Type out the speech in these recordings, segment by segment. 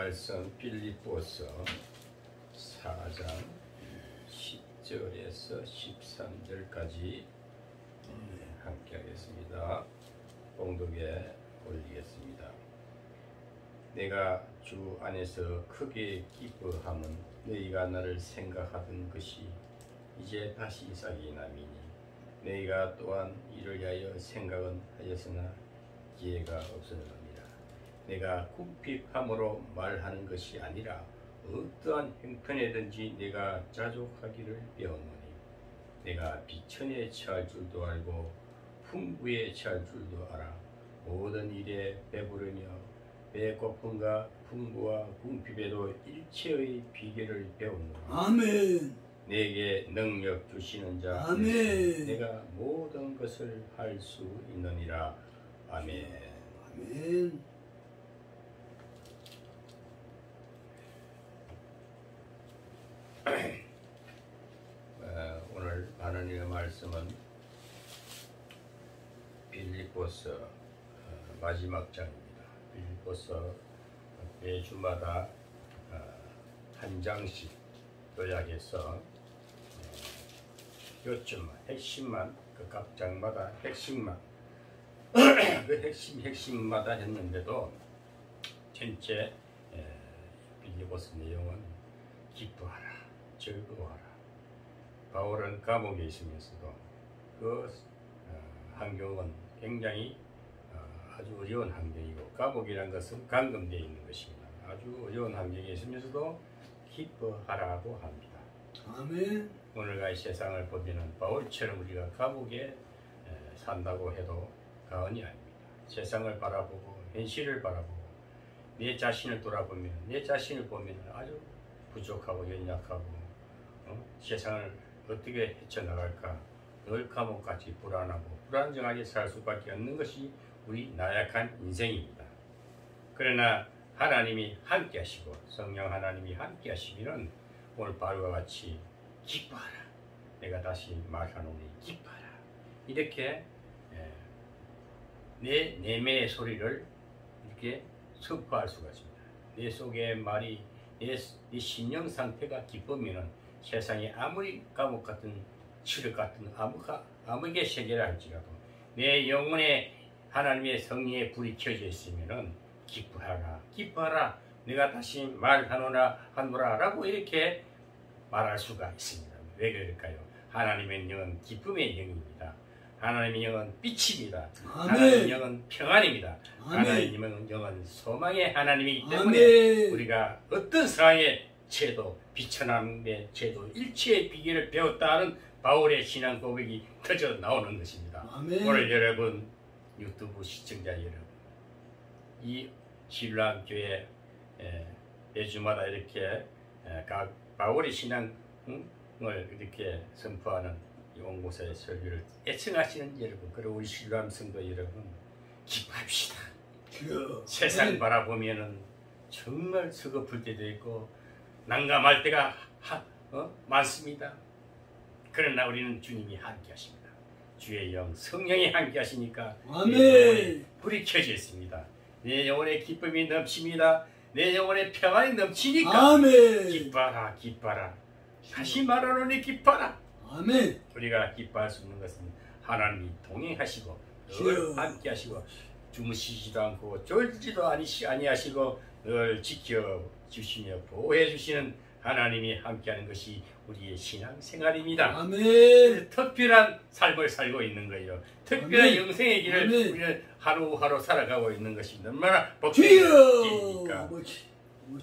말씀 빌립보서 4장 10절에서 13절까지 함께 하겠습니다. 봉독에 올리겠습니다. 내가 주 안에서 크게 기뻐함은 너희가 나를 생각하던 것이 이제 다시 싹이 남이니 너희가 또한 이를 위하여 생각은 하였으나 기회가 없었느니라. 내가 궁핍함으로 말하는 것이 아니라 어떠한 형편에든지 내가 자족하기를 배웠노니 내가 비천에 처할 줄도 알고 풍부에 처할 줄도 알아. 모든 일에 배부르며 배고픔과 풍부와 궁핍에도 일체의 비결을 배웠노니 아멘. 내게 능력 주시는 자 아멘. 내가 모든 것을 할 수 있느니라. 아멘. 아멘. 오늘 하나님의 말씀은 빌립보서 마지막 장입니다. 빌립보서 매주마다 한 장씩 요약해서 요점 핵심만 각 장마다 핵심만 그 핵심마다 했는데도 전체 빌립보서 내용은 기뻐하라, 즐거워하라. 바울은 감옥에 있으면서도 그 환경은 굉장히 아주 어려운 환경이고, 감옥이라는 것은 감금되어 있는 것입니다. 아주 어려운 환경에 있으면서도 기뻐하라고 합니다. 아멘. 오늘날 세상을 보면 바울처럼 우리가 감옥에 산다고 해도 과언이 아닙니다. 세상을 바라보고 현실을 바라보고 내 자신을 돌아보면 내 자신을 보면 아주 부족하고 연약하고 세상을 어떻게 헤쳐나갈까 늘 감옥같이 불안하고 불안정하게 살 수밖에 없는 것이 우리 나약한 인생입니다. 그러나 하나님이 함께 하시고 성령 하나님이 함께 하시면 오늘 바울과 같이 기뻐하라. 내가 다시 말하노니 기뻐하라. 이렇게 내 내면의 소리를 이렇게 선포할 수가 있습니다. 내 속의 말이 내 신령 상태가 기쁘면은 세상에 아무리 감옥 같은 칠흑 같은 아무게 세계라 할지라도 내 영혼에 하나님의 성령의 불이 켜져 있으면은 기뻐하라, 기뻐하라. 내가 다시 말하노라 라고 이렇게 말할 수가 있습니다. 왜 그럴까요? 하나님의 영은 기쁨의 영입니다. 하나님의 영은 빛입니다. 아멘. 하나님의 영은 평안입니다. 아멘. 하나님의 영은 소망의 하나님이기 때문에 아멘. 우리가 어떤 상황에 처해도 비천함의 처해도 일체의 비결을 배웠다는 바울의 신앙 고백이 터져 나오는 것입니다. 아멘. 오늘 여러분 유튜브 시청자 여러분, 이 신랑 교회 매주마다 이렇게 각 바울의 신앙을 이렇게 선포하는 온 곳의 설교를 애청하시는 여러분, 그리고 우리 신랑 성도 여러분, 기뻐합시다. 세상 바라보면은 정말 서글플 때도 있고 난감할 때가 많습니다. 그러나 우리는 주님이 함께 하십니다. 주의 영 성령이 함께 하시니까 아멘. 내 영혼에 불이 켜져 있습니다. 내 영혼에 기쁨이 넘칩니다. 내 영혼에 평안이 넘치니까 아멘. 기뻐하라, 기뻐하라. 다시 말하노니 기뻐하라. 아멘. 우리가 기뻐할 수 있는 것은 하나님이 동행하시고 늘 함께 하시고 주무시지도 않고 졸지도 아니하시고 늘 지켜주시며 보호해주시는 하나님이 함께하는 것이 우리의 신앙생활입니다. 아멘. 특별한 삶을 살고 있는 거예요. 특별한 아멘. 영생의 길을 아멘. 우리는 하루하루 살아가고 있는 것이 얼마나 복된 일입니까?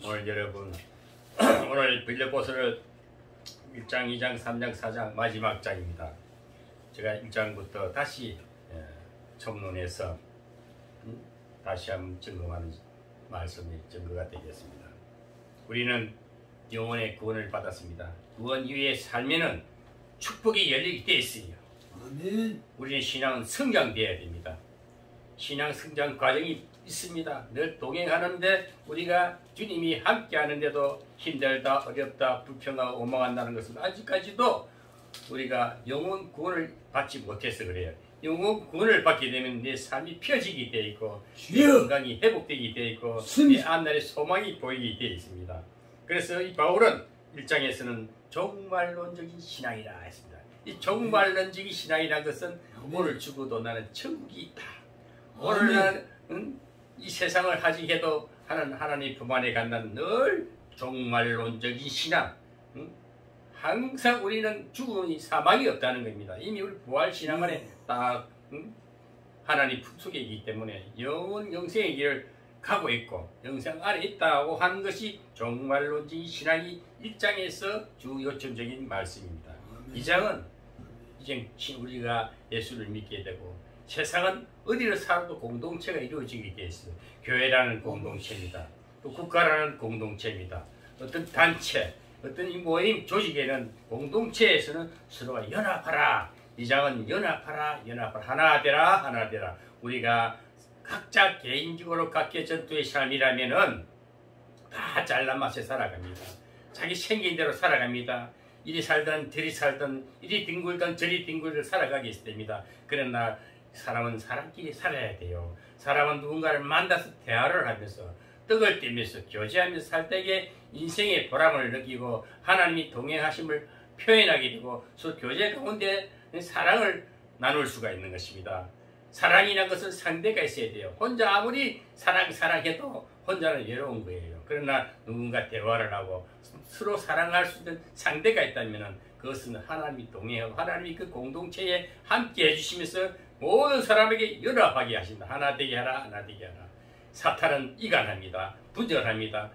오늘 여러분 오늘 빌립보서를 1장, 2장, 3장, 4장 마지막 장입니다. 제가 1장부터 다시 첨론해서 다시 한번 점검하는 말씀이 증거가 되겠습니다. 우리는 영혼의 구원을 받았습니다. 구원 이후의 삶에는 축복이 열리게 되어 있어요. 아멘. 우리의 신앙은 성장되어야 됩니다. 신앙 성장 과정이 있습니다. 늘 동행하는데 우리가 주님이 함께 하는데도 힘들다, 어렵다, 불평하고 원망한다는 것은 아직까지도 우리가 영혼 구원을 받지 못해서 그래요. 영혼 구원을 받게 되면 내 삶이 펴지게 되어 있고 내 주여. 건강이 회복되게 되어 있고 sim. 내 앞날의 소망이 보이게 되어 있습니다. 그래서 이 바울은 1장에서는 종말론적인 신앙이라 했습니다. 이 종말론적인 신앙이라는 것은 오늘 죽어도 나는 천국이 있다. 오늘 나는 이 세상을 하직해도 하나님 품 안에 간다는 늘 종말론적인 신앙. 항상 우리는 죽음이 사망이 없다는 겁니다. 이미 우리 부활 신앙 안에 딱 하나님 품속에 있기 때문에 영생의 길을 가고 있고 영생 안에 있다고 하는 것이 종말론적인 신앙이 1장에서 주요점적인 말씀입니다. 2장은 이제 우리가 예수를 믿게 되고 세상은 어디를 살아도 공동체가 이루어지게 되어 있어요. 교회라는 공동체입니다. 또 국가라는 공동체입니다. 어떤 단체, 어떤 이 모임 조직에는 공동체에서는 서로가 연합하라. 2장은 연합하라, 연합하라. 하나 되라, 하나 되라. 우리가 각자 개인적으로 각계 전투의 삶이라면은 다 잘난 맛에 살아갑니다. 자기 생긴 대로 살아갑니다. 이리 살든 저리 살든 이리 뒹굴든 저리 뒹굴든 살아가게 됩니다. 그러나 사람은 사람끼리 살아야 돼요. 사람은 누군가를 만나서 대화를 하면서 떡을 떼면서 교제하면서 살 때에 인생의 보람을 느끼고 하나님이 동행하심을 표현하게 되고 서로 교제 가운데 사랑을 나눌 수가 있는 것입니다. 사랑이라는 것은 상대가 있어야 돼요. 혼자 아무리 사랑해도 혼자는 외로운 거예요. 그러나 누군가 대화를 하고 서로 사랑할 수 있는 상대가 있다면 그것은 하나님이 동행하고 하나님이 그 공동체에 함께 해주시면서 모든 사람에게 연합하게 하신다. 하나 되게 하라, 하나 되게 하라. 사탄은 이간합니다. 부정합니다.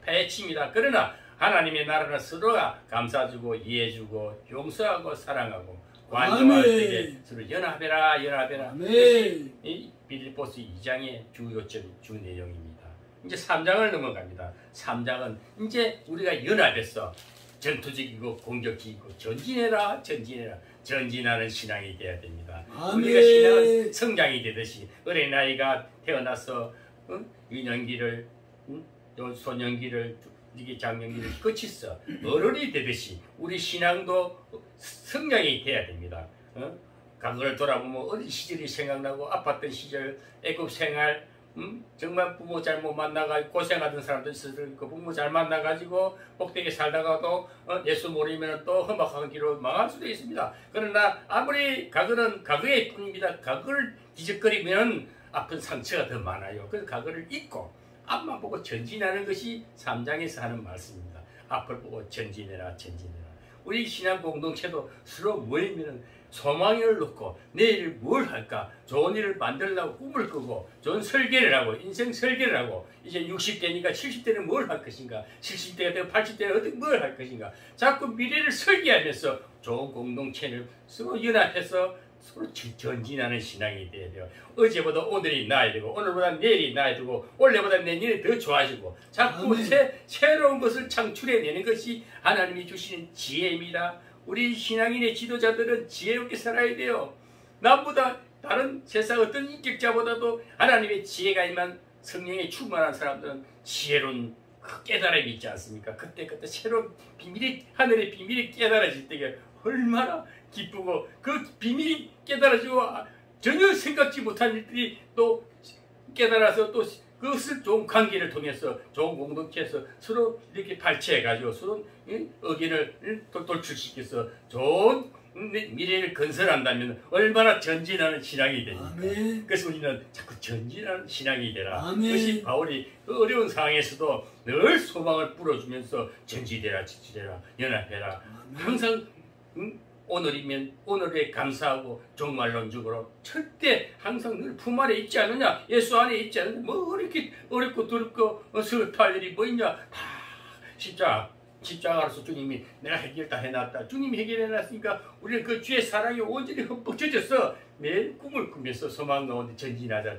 패칩니다. 그러나 하나님의 나라는 서로가 감싸주고 이해해주고 용서하고 사랑하고 관용할 때에 서로 연합해라, 연합해라. 이 빌립보서 2장의 주 내용입니다. 이제 3장을 넘어갑니다. 3장은 이제 우리가 연합해서 전투적이고 공격적이고 전진해라, 전진해라. 전진하는 신앙이 되어야 됩니다. 우리가 신앙은 성장이 되듯이 어린아이가 태어나서 유년기를 소년기를 이게 장년기를 거치서 어른이 되듯이 우리 신앙도 성장이 돼야 됩니다. 과거를 돌아보면 어린 시절이 생각나고 아팠던 시절 애굽 생활 정말 부모 잘못 만나가지고 고생하던 사람들 있었을 그 부모 잘 만나가지고 복되게 살다가도 예수 모르면 또 험악한 길로 망할 수도 있습니다. 그러나 아무리 과거는 과거의 뿐입니다. 과거를 뒤적거리면 아픈 상처가 더 많아요. 그래서 과거를 잊고 앞만 보고 전진하는 것이 3장에서 하는 말씀입니다. 앞을 보고 전진해라, 전진해라. 우리 신앙 공동체도 서로 모이면 소망을 놓고 내일 뭘 할까? 좋은 일을 만들려고 꿈을 꾸고 좋은 설계를 하고 인생 설계를 하고 이제 60대니까 70대는 뭘 할 것인가? 70대가 되고 80대는 어떻게 뭘 할 것인가? 자꾸 미래를 설계하면서 좋은 공동체를 서로 연합해서 서로 전진하는 신앙이 돼야 돼요. 어제보다 오늘이 나아야 되고 오늘보다 내일이 나아야 되고 올해보다 내년이 더 좋아지고 자꾸 새로운 것을 창출해내는 것이 하나님이 주시는 지혜입니다. 우리 신앙인의 지도자들은 지혜롭게 살아야 돼요. 남보다 다른 세상 어떤 인격자보다도 하나님의 지혜가 임한 성령에 충만한 사람들은 지혜로운 그 깨달음이 있지 않습니까? 그때 새로운 비밀이 하늘의 비밀이 깨달아질 때에 얼마나 기쁘고 그 비밀이 깨달아지고 전혀 생각지 못한 일들이 또 깨달아서 또 그것을 좋은 관계를 통해서 좋은 공동체에서 서로 이렇게 발췌해가지고 서로 의견을 돌출시켜서 좋은 미래를 건설한다면 얼마나 전진하는 신앙이 됩니까? 그래서 우리는 자꾸 전진하는 신앙이 되라. 그것이 바울이 그 어려운 상황에서도 늘 소망을 뿌려주면서 전진해라, 지지해라, 연합해라. 항상 오늘이면 오늘에 감사하고 종말론적으로 절대 항상 늘 품 안에 있지 않느냐, 예수 안에 있지 않느냐, 뭐 이렇게 어렵고 두렵고 슬퍼할 일이 뭐 있냐. 다 십자가로서 주님이 내가 해결 다 해놨다. 주님이 해결해놨으니까 우리는 그 주의 사랑에 온전히 흠뻑 젖어서 매일 꿈을 꾸면서 소망 가운데 전진하자.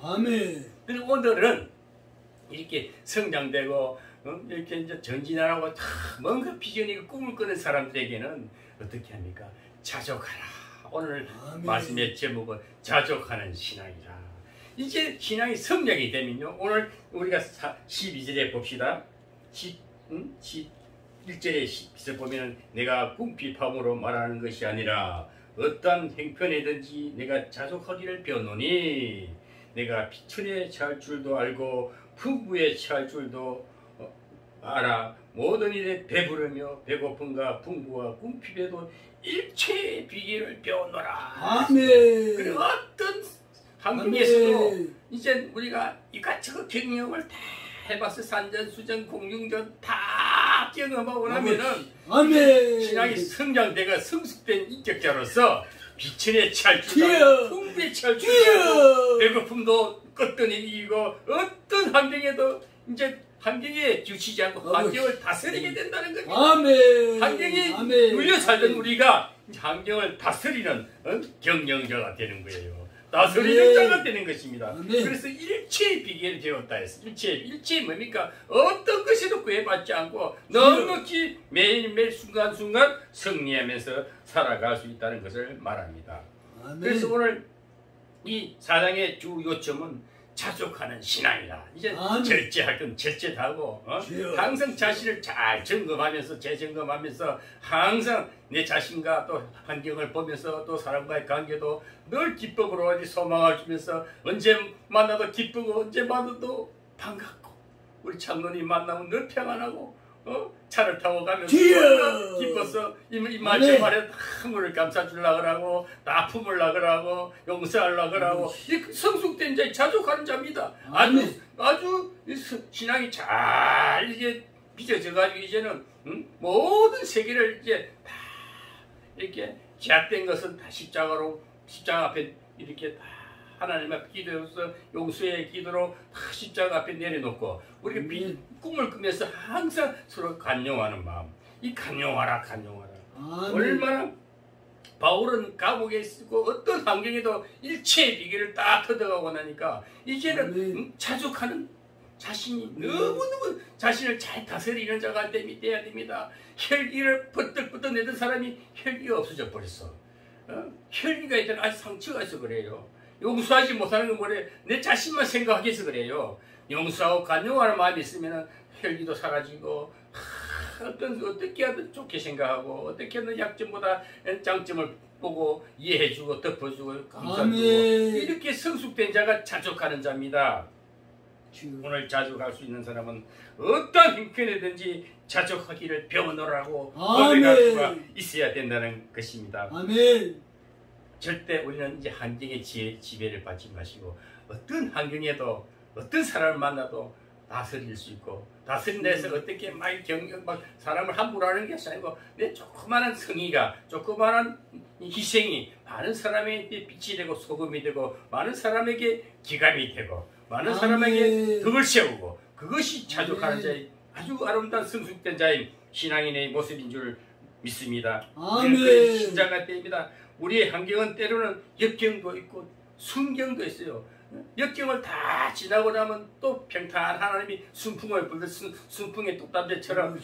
아멘. 그리고 오늘은 이렇게 성장되고 이렇게 이제 전진하라고 뭔가 비전이고 꿈을 꾸는 사람들에게는 어떻게 합니까? 자족하라. 오늘 말씀의 제목은 자족하는 신앙이라. 이제 신앙이 성장이 되면요. 오늘 우리가 12절에 봅시다. 1절에 보면 내가 궁핍함으로 말하는 것이 아니라 어떠한 행편이든지 내가 자족하기를 배우노니 내가 비천에 처할 줄도 알고 풍부에 처할 줄도 알아. 모든 일에 배부르며 배고픔과 풍부와 궁핍에도 일체의 비결을 배우노라. 아멘. 그리고 어떤 환경에서도 아멘. 이제 우리가 이것저것 경험을 다 해봤어. 산전수전 공중전 다 경험하고 나면은 아멘. 신앙이 성장되고 성숙된 인격자로서 비천에 처할 줄 주여. 알고 풍부에 처할 줄 주여. 알고 배고픔도 껐더니 이기고 어떤 환경에도 이제 환경에 지치지 않고 환경을 다스리게 된다는 겁니다. 아멘. 환경이 아멘. 눌려 살던 우리가 환경을 다스리는 경영자가 되는 거예요. 다스리는 아멘. 자가 되는 것입니다. 아멘. 그래서 일체의 비결을 배웠다 했어. 일체 뭡니까? 어떤 것에도 구애받지 않고 넉넉히 매일매일 순간순간 승리하면서 살아갈 수 있다는 것을 말합니다. 아멘. 그래서 오늘 이 사장의 주 요점은 자족하는 신앙이라. 이제 아멘. 절제할 건 절제하고 주여. 항상 자신을 잘 점검하면서 재점검하면서 항상 내 자신과 또 환경을 보면서 또 사람과의 관계도 늘 기쁨으로 소망을 주면서 언제 만나도 기쁘고 언제 만나도 반갑고 우리 장로님 만나면 늘 평안하고 차를 타고 가면 주여. 기뻐서 이말 저 말에 하물을 감싸주려고 그러고 아픔을 그러고 용서하려고 그러고 성숙된 자 자족하는 자입니다. 아주 신앙이 잘 이제 빚어져 가지고 이제는 모든 세계를 이제 다 이렇게 제약된 것은 다 십자가 앞에 이렇게 다 하나님 앞에 기도해서 용서의 기도로 다 십자가 앞에 내려놓고 우리가 꿈을 꾸면서 항상 서로 간용하는 마음. 이 간용하라. 아멘. 얼마나 바울은 감옥에 있고 어떤 환경에도 일체의 비결을 딱 터득하고 나니까 이제는 자족하는 자신이 너무너무 자신을 잘 다스리는 자가 돼야 됩니다. 혈기를 버뜩버뜩 내던 사람이 혈기가 없어져 버렸어. 혈기가 있던 아직 상처가 있어 그래요. 용서하지 못하는 건 뭐래? 내 자신만 생각하게 해서 그래요. 용서하고 간용하는 마음이 있으면 혈기도 사라지고 어떻게 하든 좋게 생각하고 어떻게 하든 약점보다 장점을 보고 이해해주고 덮어주고 감싸주고 이렇게 성숙된 자가 자족하는 자입니다. 오늘 자족할 수 있는 사람은 어떤 형편이든지 자족하기를 배워놓으라고 고백할 수가 있어야 된다는 것입니다. 아멘. 절대 우리는 이제 환경의 지배를 받지 마시고 어떤 환경에도 어떤 사람을 만나도 다스릴 수 있고 다스린 데서 어떻게 막 사람을 함부로 하는 것이 아니고 내 조그마한 성의가 조그마한 희생이 많은 사람에게 빛이 되고 소금이 되고 많은 사람에게 기감이 되고 많은 사람에게 덕을 세우고 그것이 자족하는 자의 아주 아름다운 성숙된 자의 신앙인의 모습인 줄 믿습니다. 우리는 신자가 때입니다. 우리의 환경은 때로는 역경도 있고 순경도 있어요. 역경을 다 지나고 나면 또 평탄한 하나님이 순풍을 불듯 순풍의 뚝담배처럼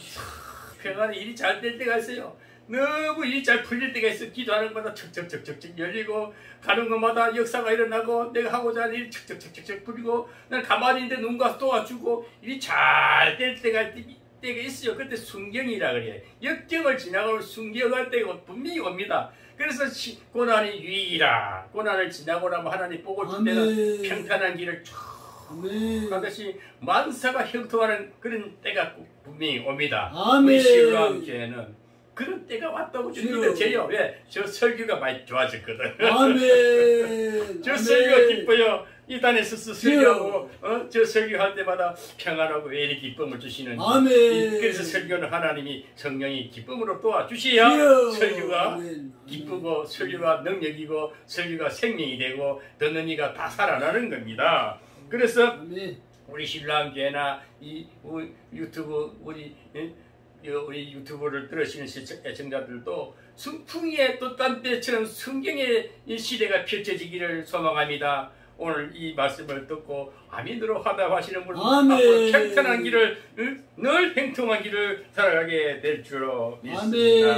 평안히 일이 잘 될 때가 있어요. 너무 일이 잘 풀릴 때가 있어. 기도하는 것마다 척척척척 열리고 가는 것마다 역사가 일어나고 내가 하고자 하는 일이 척척척척 풀리고 난 가만히 있는데 누군가 도와주고 일이 잘 될 때가 있어요. 그때 순경이라 그래. 역경을 지나고 순경할 때가 분명히 옵니다. 그래서 고난이 유익이라. 고난을 지나고 나면 하나님 복을 줄 때는 평탄한 길을 쭉 가듯이 만사가 형통하는 그런 때가 분명히 옵니다. 우리 신랑 교회는 그런 때가 왔다고 믿어져요. 왜? 저 설교가 많이 좋아졌거든. 아멘. 저 설교가 기뻐요. 이 단에서 설교하고 저 설교할 때마다 평안하고 왜 이렇게 기쁨을 주시는지. 아멘. 그래서 설교는 하나님이 성령이 기쁨으로 도와주셔야 설교가 기쁘고 설교가 능력이고 설교가 생명이 되고 듣는 이가 다 살아나는 겁니다. 그래서 우리 신랑교회나 이 유튜브 우리 유튜브를 들으시는 애청자들도 순풍의 돛담배처럼 성경의 이 시대가 펼쳐지기를 소망합니다. 오늘 이 말씀을 듣고 아멘으로 화답하시는 분은 앞으로 평탄한 길을 늘 행통한 길을 살아가게 될 줄로 믿습니다.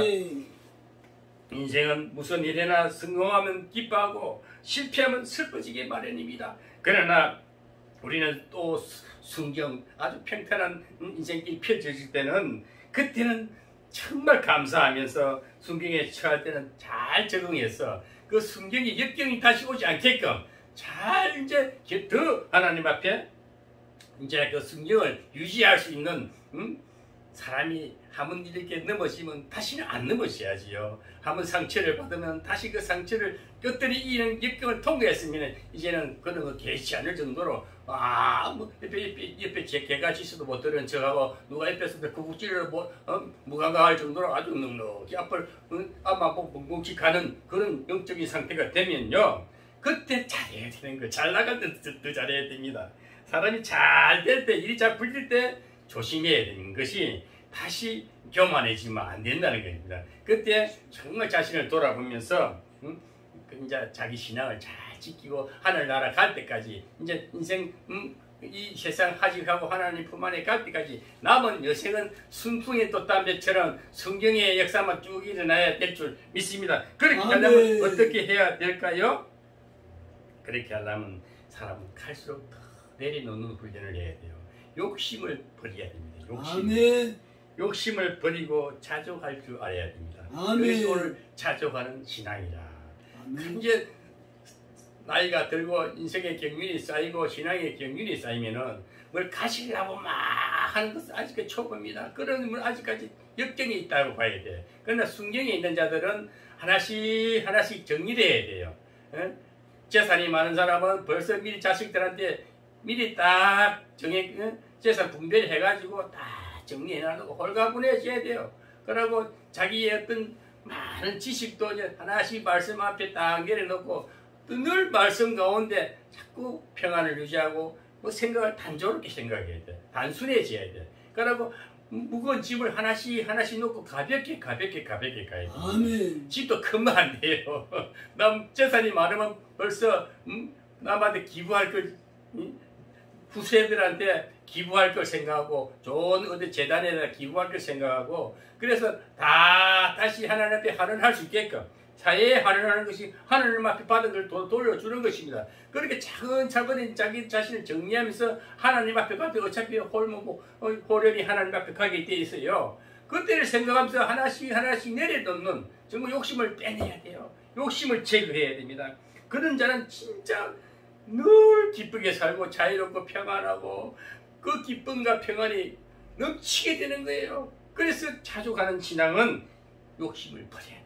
인생은 무슨 일이나 성공하면 기뻐하고 실패하면 슬퍼지게 마련입니다. 그러나 우리는 또 순경 아주 평탄한 인생길이 펼쳐질 때는 그때는 정말 감사하면서 순경에 처할 때는 잘 적응해서 그 순경이 역경이 다시 오지 않게끔 잘 이제 더 하나님 앞에 이제 그 순경을 유지할 수 있는 사람이 한번 이렇게 넘어지면 다시는 안 넘어져야지요. 한번 상처를 받으면 다시 그 상처를 끝들이 이는 역경을 통과했으면 이제는 그런 거 개의치 않을 정도로 뭐 옆에 제 개가 지수도 못 들은 저하고 누가 옆에서 구국질을 무감각할 정도로 아주 넉넉히 앞을 아마 뭉뭉직하는 그런 영적인 상태가 되면요. 그때 잘해야 되는 거, 잘 나갈 때 더 잘해야 됩니다. 사람이 잘 될 때, 일이 잘 풀릴 때 조심해야 되는 것이 다시 교만해지면 안 된다는 겁니다. 그때 정말 자신을 돌아보면서 이제 자기 신앙을 잘 지키고 하늘나라 갈 때까지 이제 인생 이 세상 하직하고 하나님 품 안에 갈 때까지 남은 여생은 순풍의 돛담배처럼 성경의 역사만 쭉 일어나야 될 줄 믿습니다. 그렇게 하려면 어떻게 해야 될까요? 그렇게 하려면 사람은 갈수록 더 내려놓는 훈련을 해야 돼요. 욕심을 버려야 됩니다. 욕심을 버리고 자족할 줄 알아야 됩니다. 그래서 오늘 자족하는 신앙이라. 이제 나이가 들고 인생의 경륜이 쌓이고 신앙의 경륜이 쌓이면은 뭘 가시려고 막 하는 것은 아직까지 초보입니다. 그러면 아직까지 역경이 있다고 봐야 돼. 그러나 순경에 있는 자들은 하나씩 정리를 해야 돼요. 재산이 많은 사람은 벌써 미리 자식들한테 미리 딱 재산 분배를 해가지고 딱 정리해놔놓고 홀가분해져야 돼요. 그러고 자기의 어떤 많은 지식도 이제 하나씩 말씀 앞에 딱 내려놓고 늘 말씀 가운데 자꾸 평안을 유지하고 뭐 생각을 단조롭게 생각해야 돼. 단순해져야 돼. 그러고 무거운 짐을 하나씩 놓고 가볍게 가야 돼. 집도 크면 안 돼요. 남 재산이 많으면 벌써 남한테 기부할 걸 후세들한테 기부할 걸 생각하고 좋은 어디 재단에다 기부할 걸 생각하고 그래서 다시 하나님 앞에 환원할 수 있게끔 사회에 환원하는 것이 하나님 앞에 받은 걸 돌려주는 것입니다. 그렇게 차근차근 자기 자신을 정리하면서 하나님 앞에 가도 어차피 호련이 하나님 앞에 가게 돼 있어요. 그때를 생각하면서 하나씩 내려놓는 정말 욕심을 빼내야 돼요. 욕심을 제거해야 됩니다. 그런 자는 진짜 늘 기쁘게 살고 자유롭고 평안하고 그 기쁨과 평안이 넘치게 되는 거예요. 그래서 자족하는 신앙은 욕심을 버려야 됩니다.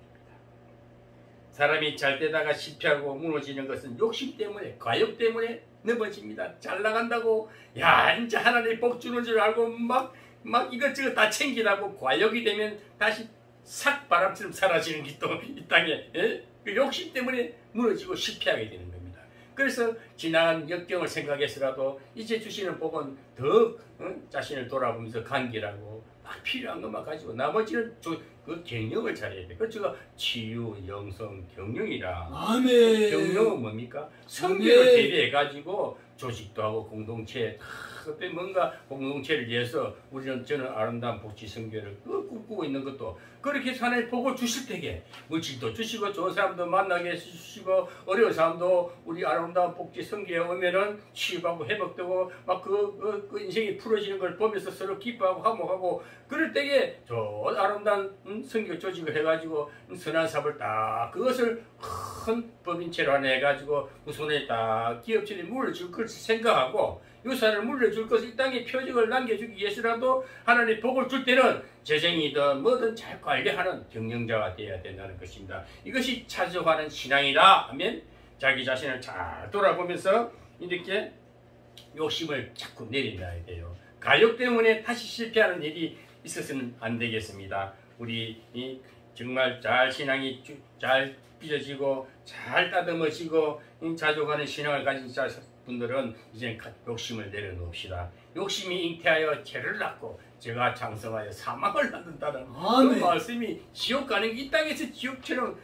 사람이 잘 되다가 실패하고 무너지는 것은 욕심 때문에, 과욕 때문에 넘어집니다. 잘 나간다고 이제 하나님 복 주는 줄 알고 막 이것저것 다 챙기라고 과욕이 되면 다시 싹 바람처럼 사라지는 게 또 이 땅에 그 욕심 때문에 무너지고 실패하게 되는 겁니다. 그래서 지난 역경을 생각해서라도 이제 주시는 복은 더 자신을 돌아보면서 간결하고 막 필요한 것만 가지고 나머지는 그 경영을 잘해야 돼. 그래서 치유, 영성, 경영이라. 경영은 뭡니까? 성경을 대비해가지고 조직도 하고 공동체 그때 뭔가 공동체를 위해서 저는 아름다운 복지 성교를 꿈꾸고 있는 것도 그렇게 해서 하나님 복을 주실 때에 물질도 주시고 좋은 사람도 만나게 해주시고 어려운 사람도 우리 아름다운 복지 성교에 오면은 치유하고 회복되고 막 그 인생이 풀어지는 걸 보면서 서로 기뻐하고 화목하고 그럴 때에 저 아름다운 성교 조직을 해가지고 선한 삽을 딱 그것을 큰 법인체로 하나 해가지고 후손에 딱 기업체에 물려줄 것을 생각하고 유산을 물려줄 것을 이 땅에 표적을 남겨주기 위해서라도 하나님 복을 줄 때는 재정이든 뭐든 잘 관리하는 경영자가 되어야 된다는 것입니다. 이것이 자족하는 신앙이다 하면 자기 자신을 잘 돌아보면서 이렇게 욕심을 자꾸 내려놔야 돼요. 가욕 때문에 다시 실패하는 일이 있어서는 안 되겠습니다. 우리 정말 잘 신앙이 잘 빚어지고 잘 따듬어지고 자족하는 신앙을 가진 분들은 이제 욕심을 내려놓읍시다. 욕심이 잉태하여 죄를 낳고 죄가 장성하여 사망을 낳는다는 그 말씀이 지옥 가는 이 땅에서 지옥처럼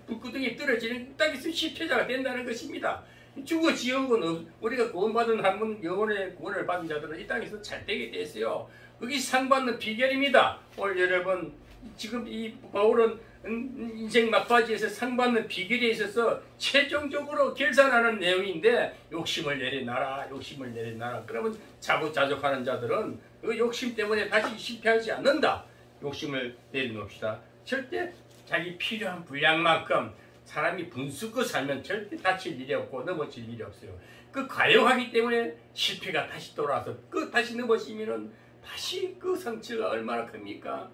불구덩이에 떨어지는 이 땅에서 실패자가 된다는 것입니다. 죽어 지옥은 우리가 구원받은 한 번 영혼의 구원을 받은 자들은 이 땅에서 잘 되게 됐어요. 그게 상 받는 비결입니다. 오늘 여러분 지금 이 바울은 인생 막바지에서 상 받는 비결에 있어서 최종적으로 결산하는 내용인데 욕심을 내려놔라. 그러면 자족하는 자들은 그 욕심 때문에 다시 실패하지 않는다. 욕심을 내려놓읍시다. 절대 자기 필요한 분량만큼 사람이 분수껏 살면 절대 다칠 일이 없고 넘어질 일이 없어요. 그 과용하기 때문에 실패가 다시 돌아와서 다시 넘어지면은 다시 그 상처가 얼마나 큽니까?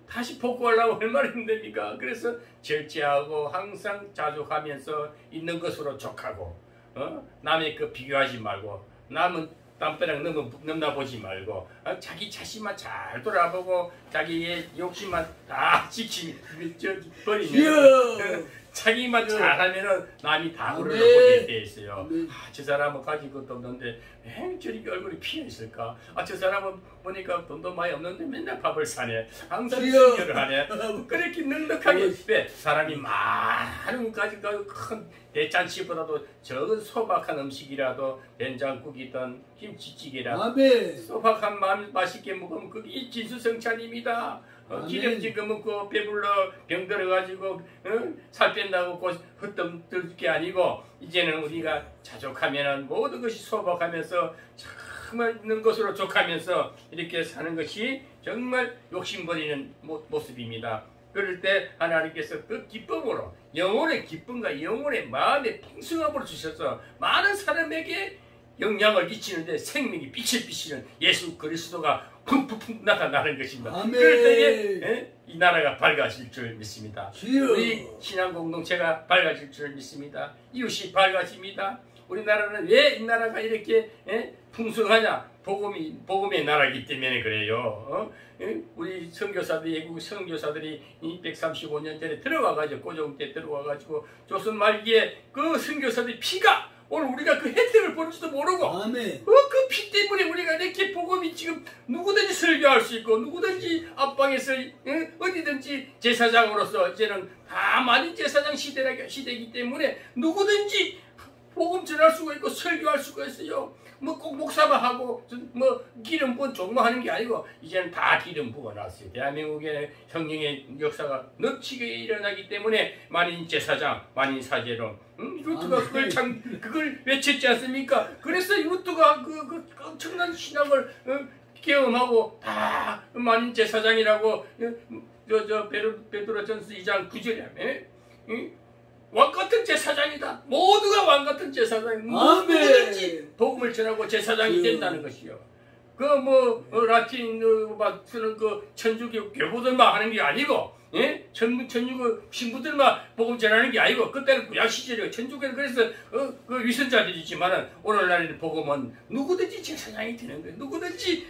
다시 복구하려고 얼마나 힘듭니까? 그래서 절제하고 항상 자족하면서 있는 것으로 족하고 남의 그 비교하지 말고 남은 땀벼락 넘나보지 말고 자기 자신만 잘 돌아보고 자기의 욕심만 다 버리면 자기만 잘하면은 남이 다 우러러보게 돼 있어요. 저 사람은 가진 것도 없는데 왜 저렇게 얼굴이 피어 있을까? 저 사람은 보니까 돈도 많이 없는데 맨날 밥을 사네. 항상 순결을 하네. 그렇게 넉넉하게 왜 사람이 많은 가지고 큰 대잔치보다도 적은 소박한 음식이라도 된장국이든 김치찌개라도 소박한 맛있게 먹으면 그게 진수성찬입니다. 기름진 거 먹고 배불러 병 들어가지고 살 뺀다고 헛떡들 게 아니고 이제는 우리가 자족하면은 모든 것이 소박하면서 정말 있는 것으로 족하면서 이렇게 사는 것이 정말 욕심버리는 모습입니다. 그럴 때 하나님께서 그 기쁨으로 영혼의 기쁨과 영혼의 마음의 풍성함으로 주셔서 많은 사람에게 영향을 끼치는데 생명이 빛을 비치는 예수 그리스도가 푹푹 나타나는 것입니다. 아멘. 그럴 때에 이 나라가 밝아질 줄 믿습니다. 우리 신앙 공동체가 밝아질 줄 믿습니다. 이웃이 밝아집니다. 우리나라는 왜 이 나라가 이렇게 풍성하냐? 복음의 나라이기 때문에 그래요. 우리 선교사들이 외국 선교사들이 135년 전에 들어와가지고 고종 때 들어와가지고 조선 말기에 그 선교사들이 피가 오늘 우리가 그 혜택을 볼지도 모르고 그 피 때문에 우리가 이렇게 복음이 지금 누구든지 설교할 수 있고 누구든지 앞방에서 어디든지 제사장으로서 이제는 다 만인 제사장 시대이기 때문에 누구든지 복음 전할 수가 있고 설교할 수가 있어요. 뭐 꼭 목사만 하고 뭐 기름 부은 종로하는 게 아니고 이제는 다 기름 부어놨어요. 대한민국의 성령의 역사가 넘치게 일어나기 때문에 만인 제사장, 만인 사제로 루트가 그걸 외쳤지 않습니까? 그래서 루트가 그 엄청난 신앙을 경험하고 다 만인 제사장이라고 베드로전서 2장 9절에 왕같은 제사장이다. 모두가 왕같은 제사장이 누구든지 복음을 전하고 제사장이 된다는 것이요. 그 라틴 쓰는 그 천주교 교부들만 하는 게 아니고 천주교 신부들만 복음 전하는 게 아니고 그때는 구약 시절이요. 천주교는 그래서 그 위선자들이지만은 오늘날에는 복음은 누구든지 제사장이 되는 거예요. 누구든지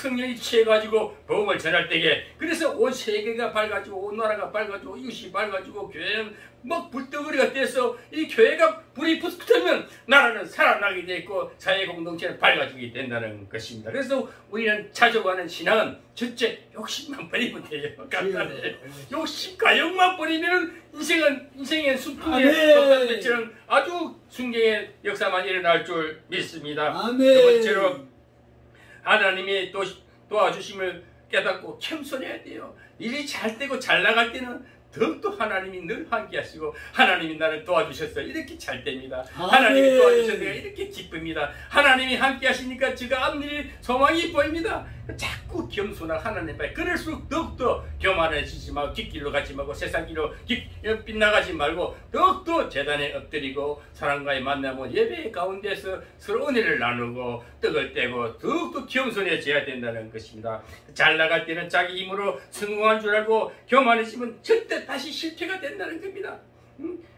성령이 취해가지고 복음을 전할 때에 그래서 온 세계가 밝아지고 온 나라가 밝아지고 이웃이 밝아지고 교회는 막 불덩어리가 돼서 이 교회가 불이 붙으면 나라는 살아나게 돼 있고 사회 공동체는 밝아지게 된다는 것입니다. 그래서 우리는 자족하는 신앙은 첫째 욕심만 버리면 돼요. 간단해. 욕심과 욕만 버리면 인생의 순풍에 속한 것처럼 아주 순경의 역사만 일어날 줄 믿습니다. 두 번째로 하나님이 도와주심을 깨닫고 겸손해야 돼요. 일이 잘 되고 잘 나갈 때는 더욱더 하나님이 늘 함께 하시고 하나님이 나를 도와주셨어요. 이렇게 잘 됩니다. 하나님이 도와주셔서 내가 이렇게 기쁩니다. 하나님이 함께 하시니까 제가 앞일이 소망이 보입니다. 자꾸 겸손한 하나님 앞에 그럴수록 더욱더 교만해지지 말고 뒷길로 가지 말고 세상 길로 빗나가지 말고 더욱더 제단에 엎드리고 사람과의 만남은 예배 가운데서 서로 은혜를 나누고 떡을 떼고 더욱더 겸손해져야 된다는 것입니다. 잘 나갈 때는 자기 힘으로 성공한 줄 알고 교만해지면 절대 다시 실패가 된다는 겁니다.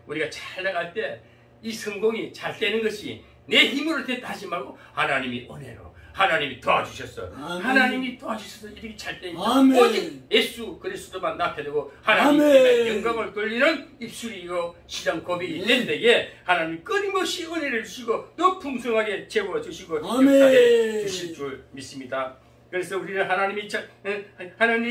우리가 잘 나갈 때 이 성공이 잘 되는 것이 내 힘으로 됐다 하지 말고 하나님이 은혜로 하나님이 도와주셨어. 하나님이 도와주셔서 이렇게 잘 되니까 오직 예수 그리스도만 나타내고 하나님께 영광을 돌리는 입술이고 시장 고백이 된 데에 하나님 끊임없이 은혜를 주시고 더 풍성하게 채워주시고 역사해 주실 줄 믿습니다. 그래서 우리는 하나님이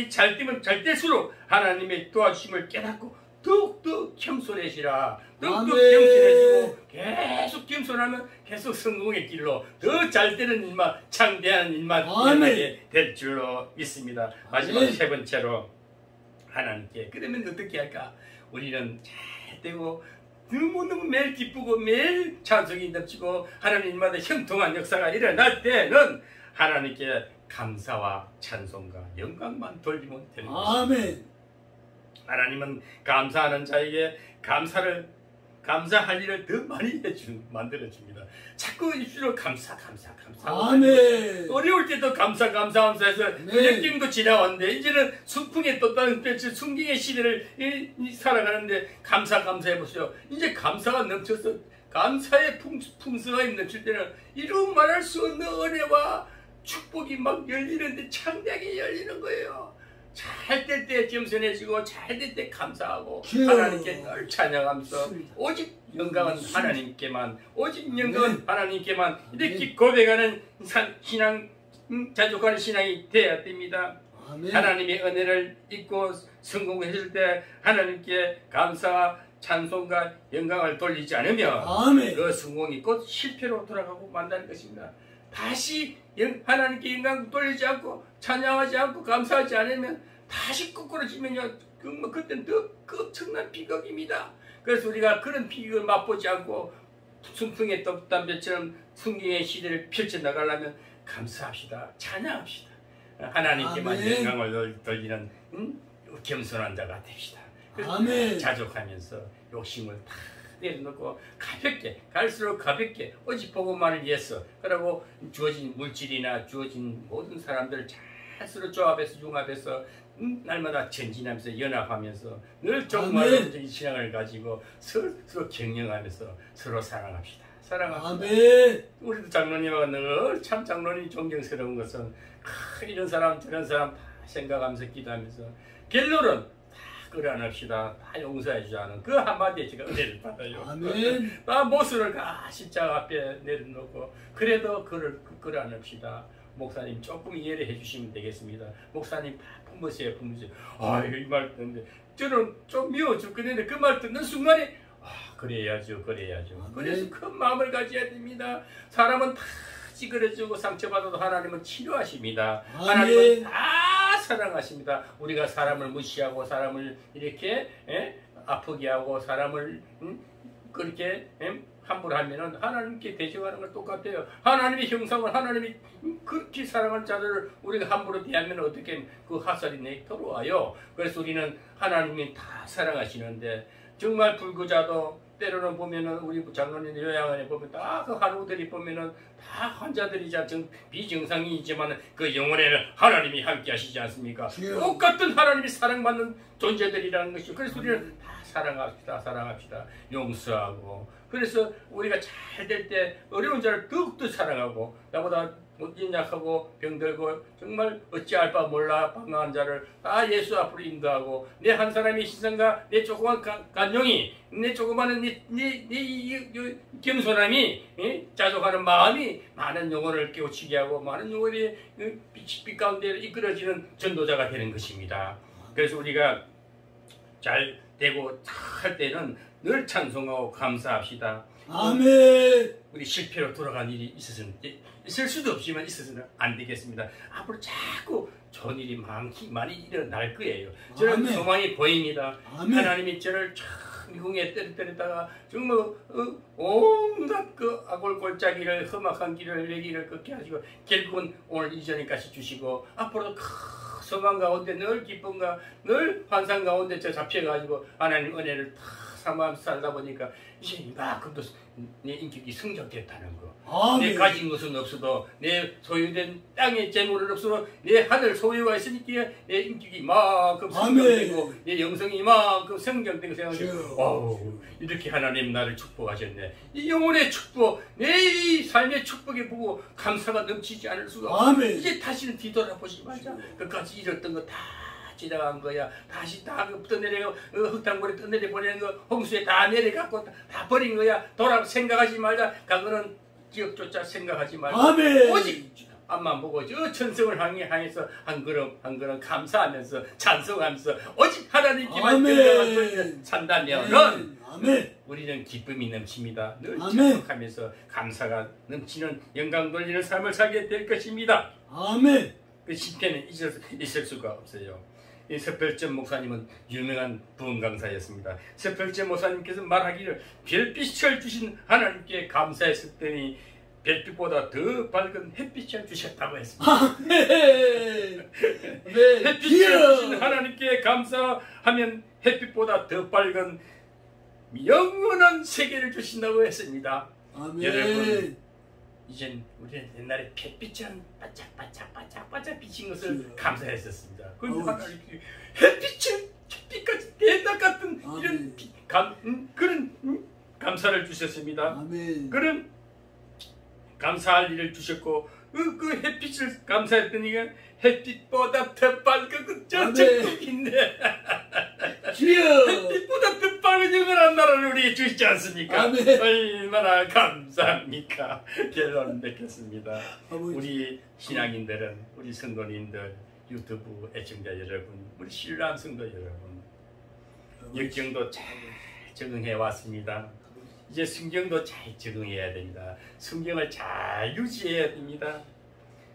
잘 되면 잘 될수록 하나님의 도와주심을 깨닫고 더욱더 겸손해지라. 더욱더 겸손해지고 계속 겸손하면 계속 성공의 길로 더 잘 되는 일만 창대한 일만 일어나게 될 줄로 믿습니다. 마지막 세 번째로 하나님께 그러면 어떻게 할까? 우리는 잘 되고 너무너무 매일 기쁘고 매일 찬송이 넘치고 하나님마다 형통한 역사가 일어날 때는 하나님께 감사와 찬송과 영광만 돌리면 되는 것입니다. 아멘. 하나님은 감사하는 자에게 감사할 일을 더 많이 만들어줍니다. 자꾸 입술로 감사. 아멘. 어려울 때도 감사해서 역경도 지나왔는데 이제는 순풍에 떴다는 순경의 시대를 살아가는데 감사해보세요. 이제 감사가 넘쳐서 감사의 풍성함이 넘칠 때는 이루 말할 수 없는 은혜와 축복이 막 열리는데 창대하게 열리는 거예요. 잘 될 때 겸손해지고 잘 될 때 감사하고 하나님께 늘 찬양하면서 오직 영광은 하나님께만, 오직 영광은 하나님께만 이렇게 고백하는 신앙, 자족하는 신앙이 되어야 됩니다. 아멘. 하나님의 은혜를 잊고 성공했을 때 하나님께 감사와 찬송과 영광을 돌리지 않으면 아멘. 그 성공이 곧 실패로 돌아가고 만다는 것입니다. 다시 하나님께 영광 돌리지 않고 찬양하지 않고 감사하지 않으면 다시 거꾸로 지면요, 그때는 더 엄청난 비극입니다. 그래서 우리가 그런 비극을 맛보지 않고 순풍에 떴던 배처럼 순경의 시대를 펼쳐나가려면 감사합시다. 찬양합시다. 하나님께만 아멘. 영광을 돌리는 겸손한 자가 됩시다. 아멘. 자족하면서 욕심을 다 내려놓고 가볍게, 갈수록 가볍게 오직 복음만을 위해서, 그리고 주어진 물질이나 주어진 모든 사람들을 잘 서로 조합해서 융합해서 날마다 전진하면서 연합하면서 늘 정말적인 신앙을 가지고 서로 경영하면서 서로 사랑합시다. 아멘. 우리도 장로님하고 늘 참 장로님 존경스러운 것은 이런 사람 저런 사람 다 생각하면서 기도하면서 결론은 끌어안읍시다. 다 용서해주지 않은 그 한마디에 제가 은혜를 받아요. 아멘. 다 모습을 십자가 앞에 내려놓고 그래도 그를 끌어안읍시다. 목사님 조금 이해를 해주시면 되겠습니다. 목사님 품으세요. 이 말 듣는데 저는 좀 미워 죽겠는데 그 말 듣는 순간에 그래야죠. 아멘. 그래서 큰 마음을 가져야 됩니다. 사람은 다 찌그러지고 상처받아도 하나님은 치료하십니다. 아멘. 하나님은 다 사랑하십니다. 우리가 사람을 무시하고 사람을 이렇게 아프게 하고 사람을 그렇게 함부로 하면은 하나님께 대적하는 걸 똑같아요. 하나님의 형상을 하나님이 그렇게 사랑하는 자들을 우리가 함부로 대하면 어떻게 그 화살이 내게 들어와요. 그래서 우리는 하나님이 다 사랑하시는데 정말 불구자도 때로는 보면은 우리 장로님 요양원에 보면 다 그 한우들이 보면은 다 환자들이자 비정상이지만 그 영혼에는 하나님이 함께 하시지 않습니까? 똑같은 하나님이 사랑받는 존재들이라는 것이죠. 그래서 우리는 다 사랑합시다. 용서하고. 그래서 우리가 잘 될 때 어려운 자를 더욱더 사랑하고 나보다 약하고 병들고 정말 어찌할 바 몰라 방황한 자를 다 예수 앞으로 인도하고 내 한 사람의 희생과 내 조그만 간용이 내 조그마한 내 겸손함이 자족하는 마음이 많은 영혼을 깨우치게 하고 많은 영혼이 빛 가운데 이끌어지는 전도자가 되는 것입니다. 그래서 우리가 잘 되고 할 때는 늘 찬송하고 감사합시다. 아멘. 우리 실패로 돌아간 일이 있을 수도 없지만 있어서는 안 되겠습니다. 앞으로 자꾸 좋은 일이 많이 일어날 거예요. 저는 아멘. 소망이 보입니다. 아멘. 하나님이 저를 참 미궁에 때렸다가 정말 온갖 그 아골골짜기를 험악한 길을 내기를 걷게 하시고 결국은 오늘 이전에까지 주시고 앞으로도 소망 가운데 늘 기쁨과 늘 환상 가운데 저 잡혀가지고 하나님 은혜를 다 삼아 살다 보니까 이제 이만큼도 내 인격이 성장됐다는 거. 아멘. 내 가진 것은 없어도 내 소유된 땅의 재물은 없어도 내 하늘 소유가 있으니까 내 인격이 이만큼 성장되고 내 영성이 이만큼 성장되고 생각하고 이렇게 하나님 나를 축복하셨네. 이 영혼의 축복, 내 이 삶의 축복에 보고 감사가 넘치지 않을 수가 없어. 아멘. 이제 다시는 뒤돌아보지 말자. 끝까지 잃었던 거 다 지나간 거야. 다시 다 떠내려 흙탕물에 떠내려 보내는 거 홍수에 다 내려갖고 다 버린 거야. 생각하지 말자. 그거는 기억조차 생각하지 말고 아멘. 오직 앞만 보고 저 천성을 향해서 한 걸음 한 걸음 감사하면서 찬송하면서 오직 하나님께만 영광을 산다면은 아멘. 우리는 기쁨이 넘칩니다. 늘 아멘. 찬송하면서 감사가 넘치는 영광 돌리는 삶을 살게 될 것입니다. 아멘. 그 실패는 있을 수가 없어요. 이 서별점 목사님은 유명한 부흥 강사였습니다. 서별점 목사님께서 말하기를 별빛을 주신 하나님께 감사했을 때니 별빛보다 더 밝은 햇빛을 주셨다고 했습니다. 아멘. 햇빛을 주신 하나님께 감사하면 het빛보다 더 밝은 영원한 세계를 주신다고 했습니다. 아멘. 여러분, 이젠 우리는 옛날에 햇빛처럼 반짝반짝 비친 것을 감사했었습니다. 그런데 하나님께 햇빛까지 대낮 같은 이런 그런 감사를 주셨습니다. 아멘. 그런 감사할 일을 주셨고 그 햇빛을 감사했더니 햇빛보다 더 밝은 저 천국인데 햇빛보다 더 밝은 영원한 나라를 우리에게 주시지 않습니까? 아멘. 얼마나 감사합니까? 결론 맺겠습니다. 아버지. 우리 신앙인들은, 우리 성도님들, 유튜브 애청자 여러분, 우리 신랑 성도 여러분, 역경도 잘 적응해 왔습니다. 이제 성경도 잘 적응해야 됩니다. 성경을 잘 유지해야 됩니다.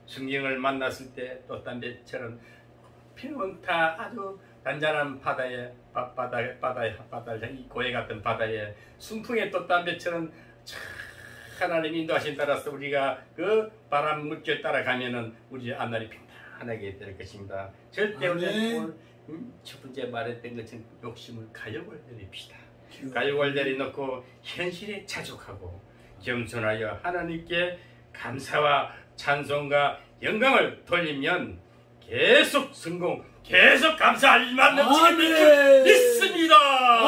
성경을 만났을 때 돛담배처럼 평타 아주 단단한 바다에 이 고해 같은 바다에 순풍의 돛담배처럼 하나님 인도하신 따라서 우리가 그 바람 물결 따라가면은 우리 앞날이 평탄하게 될 것입니다. 절대 우리는 첫 번째 말했던 것처럼 욕심을 가욕을 내립시다. 가욕을 내려놓고 현실에 자족하고 겸손하여 하나님께 감사와 찬송과 영광을 돌리면 계속 성공, 계속 감사할 일만 넘치게 될 줄 믿습니다.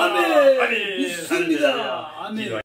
아멘. 아멘. 믿습니다. 아멘.